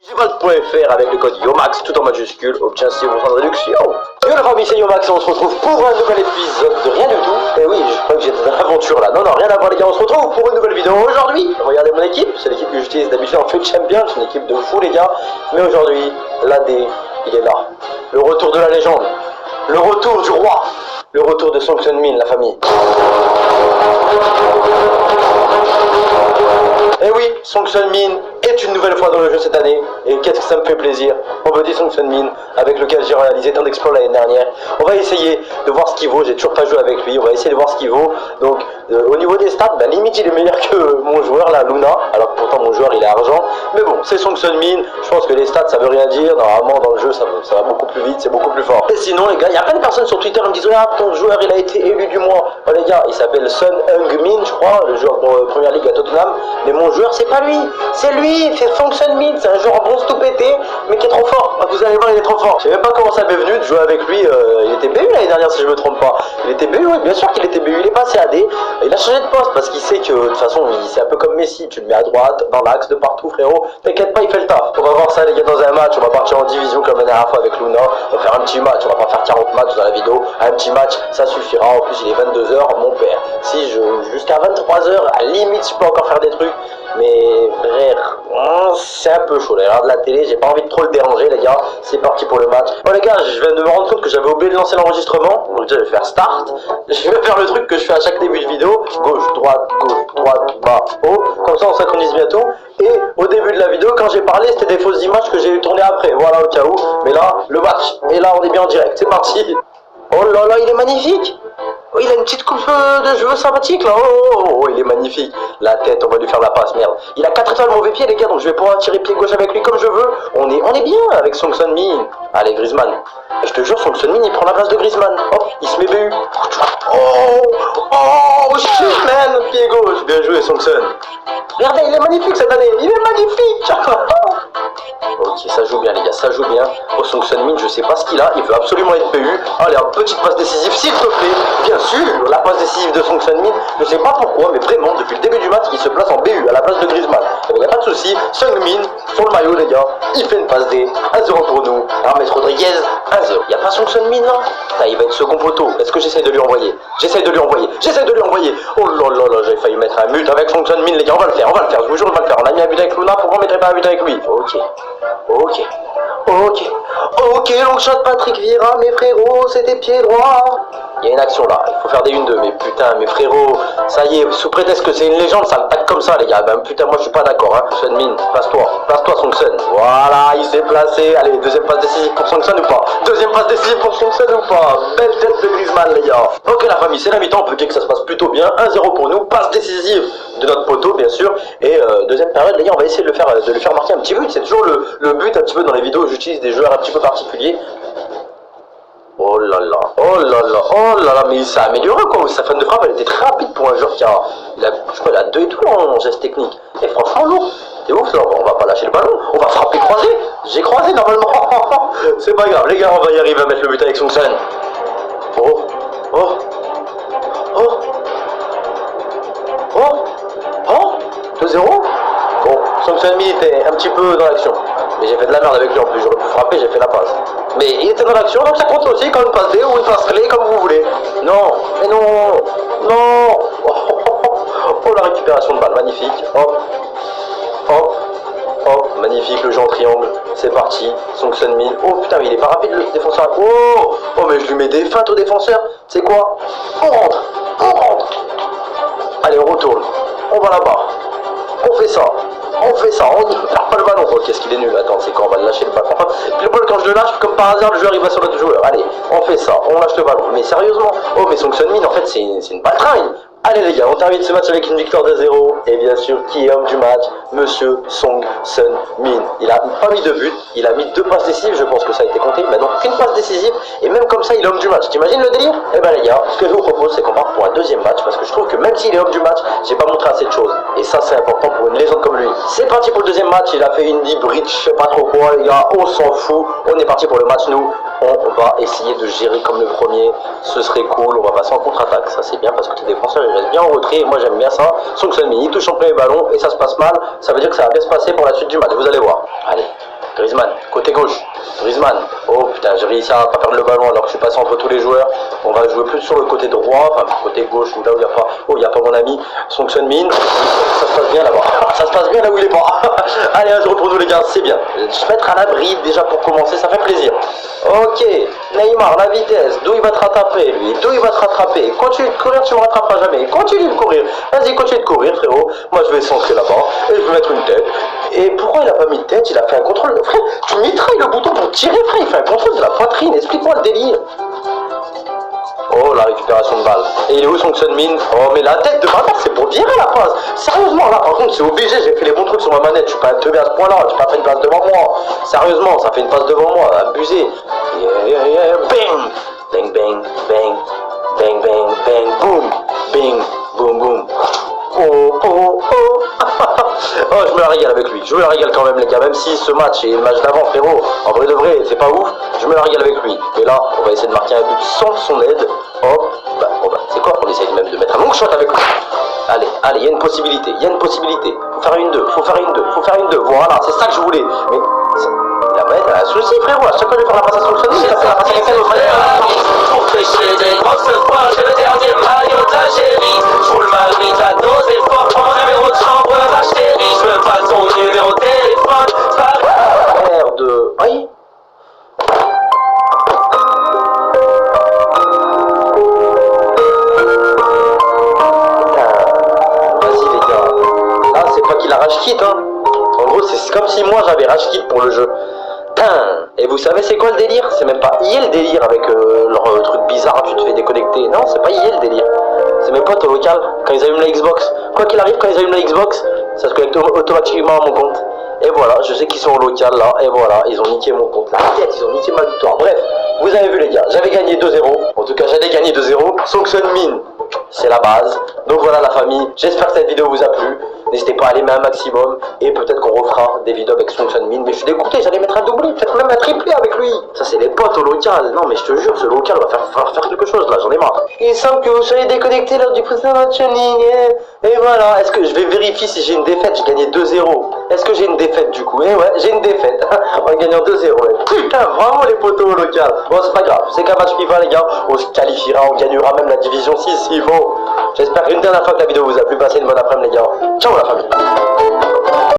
Digivolt.fr avec le code YOMAX tout en majuscule obtient 6% de réduction. Yo la famille, c'est Yomax et on se retrouve pour un nouvel épisode de rien du tout. Et oui, je crois que j'étais dans l'aventure là. Non, rien à voir les gars, on se retrouve pour une nouvelle vidéo aujourd'hui. Regardez mon équipe, c'est l'équipe que j'utilise d'habitude en FUT Champions, c'est une équipe de fou les gars. Mais aujourd'hui, l'AD, il est là. Le retour de la légende, le retour du roi, le retour de Song Min, la famille. Et oui, Song Min est une nouvelle fois dans le jeu cette année, et qu'est-ce que ça me fait plaisir. On me dit Song Min, avec lequel j'ai réalisé tant d'exploits l'année dernière. On va essayer de voir ce qu'il vaut, j'ai toujours pas joué avec lui, on va essayer de voir ce qu'il vaut. Donc au niveau des stats, limite il est meilleur que mon joueur là, Luna, alors que pourtant mon joueur il est argent. Mais bon, c'est Song Min, je pense que les stats ça veut rien dire, normalement dans le jeu ça va beaucoup plus vite, c'est beaucoup plus fort. Et sinon les gars, il y a plein de personnes sur Twitter qui me disent ah ton joueur il a été élu du mois. Oh les gars, il s'appelle Son Heung-min je crois, le joueur de Première Ligue à Tottenham, mais mon joueur c'est pas lui, c'est lui, c'est Song Min, c'est un joueur en bronze tout pété, mais qui est trop fort. Vous allez voir, il est trop fort. Je sais même pas comment ça m'est venu de jouer avec lui. Il était BU l'année dernière si je me trompe pas. Il était BU, oui, bien sûr qu'il était BU. Il est passé AD. Il a changé de poste parce qu'il sait que de toute façon, c'est un peu comme Messi. Tu le mets à droite, dans l'axe, de partout, frérot. T'inquiète pas, il fait le taf. On va voir ça les gars dans un match. On va partir en division comme la dernière fois avec Luna. On va faire un petit match. On va pas faire 40 matchs dans la vidéo. Un petit match, ça suffira. En plus, il est 22h, mon père. Si je jusqu'à 23h, à la limite, je peux encore faire des trucs. Mais frère, c'est un peu chaud. Là, regarde la télé, j'ai pas envie de trop le déranger, les gars. C'est parti pour le match. Bon, les gars, je viens de me rendre compte que j'avais oublié de lancer l'enregistrement. Donc, déjà, je vais faire start. Je vais faire le truc que je fais à chaque début de vidéo: gauche, droite, bas, haut. Comme ça, on synchronise bien tout. Et au début de la vidéo, quand j'ai parlé, c'était des fausses images que j'ai tournées après. Voilà, au cas où. Mais là, le match. Et là, on est bien en direct. C'est parti. Oh là là, il est magnifique. Oh, il a une petite coupe de cheveux sympathique là. Oh, il est magnifique. La tête, on va lui faire la passe, merde. Il a 4 étoiles mauvais pied les gars, donc je vais pouvoir tirer pied gauche avec lui comme je veux. On est bien avec Song Min. Allez, Griezmann. Et je te jure, Song Min, il prend la place de Griezmann. Hop, il se met BU. Oh, shit man. Pied gauche. Bien joué, Song. Regardez, il est magnifique cette année. Il est magnifique. Ok, ça joue bien les gars, ça joue bien. Oh, Song Min, je sais pas ce qu'il a, il veut absolument être PU. Allez, une petite passe décisive s'il te plaît. Bien sûr, la passe décisive de Song Min, je sais pas pourquoi, mais vraiment, depuis le début du match, il se place en BU à la place de Griezmann. Il n'y a pas de souci, Song Min, sur le maillot les gars, il fait une passe D, 1-0 pour nous. Rames Rodriguez, 1-0. Il n'y a pas Song Min là. Putain, il va être second poteau. Est-ce que j'essaie de lui envoyer? J'essaie de lui envoyer. Oh là là là, j'ai failli mettre un but avec Song Min les gars, on va le faire, je vous jure on va le faire. On a mis un but avec Luna, pourquoi on mettrait pas un but avec lui? Ok, long shot Patrick Vieira, mes frérots, c'était pied droit. Il y a une action là, il faut faire des 1-2, mais putain, mes frérots, ça y est, sous prétexte que c'est une légende, ça le tac comme ça les gars, putain, moi je suis pas d'accord, hein. Son Min, passe-toi Song. Voilà, il s'est placé, allez, deuxième passe décisive pour Song ou pas? Deuxième passe décisive pour Song ou pas? Belle tête de Griezmann les gars. Ok la famille, c'est la mi-temps, on peut dire que ça se passe plutôt bien, 1-0 pour nous, passe décisive de notre poteau bien sûr, et deuxième période les gars, on va essayer de lui faire marquer un petit but, c'est toujours le but un petit peu dans les vidéos où j'utilise des joueurs un petit peu particuliers. Oh là là, mais il s'est amélioré quoi, sa fin de frappe elle était très rapide pour un joueur qui a, je crois il a 2 étoiles en geste technique, et franchement lourd, c'est ouf là, on va pas lâcher le ballon, on va frapper croisé, j'ai croisé normalement, c'est pas grave, les gars on va y arriver à mettre le but avec Song. Oh 2-0. Bon, Song Min était un petit peu dans l'action, mais j'ai fait de la merde avec lui en plus, j'aurais pu frapper, j'ai fait la passe. Mais il était dans l'action, donc ça compte aussi comme une passe D ou une passe clé, comme vous voulez. Non, mais non. Oh, la récupération de balle, magnifique. Hop, magnifique, le jeu en triangle, c'est parti, Song Min. Oh putain, mais il est pas rapide le défenseur. Oh, mais je lui mets des feintes au défenseur. C'est quoi? On rentre. Allez, on retourne, on va là-bas. On fait ça, on ne perd pas le ballon. Oh, qu'est-ce qu'il est nul, attends, c'est quand on va le lâcher le ballon. Puis le ball, quand je le lâche, comme par hasard, le joueur il va sur l'autre joueur. Allez, on fait ça, on lâche le ballon. Mais sérieusement, oh, mais Song Min, en fait, c'est une baltraille. Allez les gars, on termine ce match avec une victoire de 0. Et bien sûr, qui est homme du match? Monsieur Song Min. Il a pas mis de but, il a mis 2 passes décisives, je pense que ça a été compté. Maintenant, qu'une passe décisive, et même comme ça, il est homme du match. T'imagines le délire? Eh ben les gars, ce que je vous propose, c'est qu'on parte pour un deuxième match, parce que je trouve que même s'il est homme du match, j'ai pas montré assez de choses. Et ça, c'est important pour une légende comme lui. C'est parti pour le deuxième match, il a fait une bridge, je sais pas trop quoi les gars, on s'en fout. On est parti pour le match, nous. On va essayer de gérer comme le premier, ce serait cool, on va passer en contre-attaque, ça c'est bien parce que les défenseurs ils restent bien en retrait, et moi j'aime bien ça. Song Min, il touche en premier ballon et ça se passe mal, ça veut dire que ça va bien se passer pour la suite du match, vous allez voir. Allez, Griezmann, côté gauche. Griezmann. Oh putain, j'ai réussi à pas perdre le ballon alors que je suis passé entre tous les joueurs. On va jouer plus sur le côté droit, enfin côté gauche, là où il n'y a pas. Oh, il n'y a pas mon ami Son Min. Ça se passe bien là-bas. Ça se passe bien là où il est pas. Allez, 1-0 pour nous les gars, c'est bien. Je vais se mettre à l'abri déjà pour commencer, ça fait plaisir. Ok, Neymar, la vitesse. D'où il va te rattraper lui? D'où il va te rattraper? Continue de courir, tu me rattraperas jamais. Continue de courir. Vas-y, continue de courir, frérot. Moi, je vais centrer là-bas et je vais mettre une tête. Et pourquoi il a pas mis de tête? Il a fait un contrôle. Frère, tu mitrailles le bouton pour tirer, frère. Il fait un contrôle de la poitrine. Explique-moi le délire. Oh, la récupération de balle. Et il est où Son Min? Oh, mais la tête de bâtard, c'est pour virer la passe. Sérieusement, là, par contre, c'est obligé. J'ai fait les bons trucs sur ma manette. Je suis pas teubé à ce point-là. Tu peux pas faire une passe devant moi. Sérieusement, ça fait une passe devant moi. Abusé. Yeah. Bang. Bang, bang, bang. Bang, bang, bang. Boom. Bing. Boom, boom. Oh. Oh, je me la régale avec lui. Je me la régale quand même, les gars. Même si ce match et le match d'avant, frérot, en vrai de vrai, c'est pas ouf. Je me la régale avec lui. Et là, on va essayer de marquer un but sans son aide. Hop. C'est quoi? On essaye même de mettre un long shot avec lui. Allez, il y a une possibilité. Faut faire une 2. Voilà, c'est ça que je voulais. Mais la manette, elle a un souci, frérot. À chaque fois que je vais faire la passe à Son Min, ça fait la passe à quelqu'un d'autre. Pour pêcher des grosses fois, j'ai le dernier maillot de la chérie. Je roule ma bite à dos et fort, prends numéro de chambre, ma chérie. Je veux pas ton numéro de téléphone, pas merde. Aïe. Vas-y les gars. Là, c'est pas qu'il a rage quit, hein. En gros, c'est comme si moi j'avais rage quit pour le jeu. Et vous savez c'est quoi le délire? C'est même pas IA le délire avec leur truc bizarre, tu te fais déconnecter. Non, c'est pas IA le délire. C'est mes potes au local, quand ils allument la Xbox. Quoi qu'il arrive, quand ils allument la Xbox, ça se connecte automatiquement à mon compte. Et voilà, je sais qu'ils sont au local là, et voilà, ils ont niqué mon compte. La tête, ils ont niqué ma victoire. Bref, vous avez vu les gars, j'avais gagné 2-0. En tout cas, j'allais gagner 2-0. Son Min, c'est la base. Donc voilà la famille, j'espère que cette vidéo vous a plu. N'hésitez pas à l'aimer un maximum et peut-être qu'on refera des vidéos avec Son Min. Mais je suis dégoûté, j'allais mettre un doublé, peut-être même un triplé avec lui. Ça c'est les potes au local. Non mais je te jure, ce local va faire quelque chose là, j'en ai marre. Il semble que vous soyez déconnecté lors du précédent match en ligne. Et voilà, est-ce que je vais vérifier si j'ai une défaite? J'ai gagné 2-0. Est-ce que j'ai une défaite du coup? Eh ouais, j'ai une défaite. En gagnant 2-0. Putain, vraiment les potos au local. Bon, c'est pas grave, c'est qu'un match FIFA les gars. On se qualifiera, on gagnera même la division 6 s'il faut. J'espère qu'une dernière fois que la vidéo vous a plu. Passez une bonne après-midi les gars. Ciao la famille.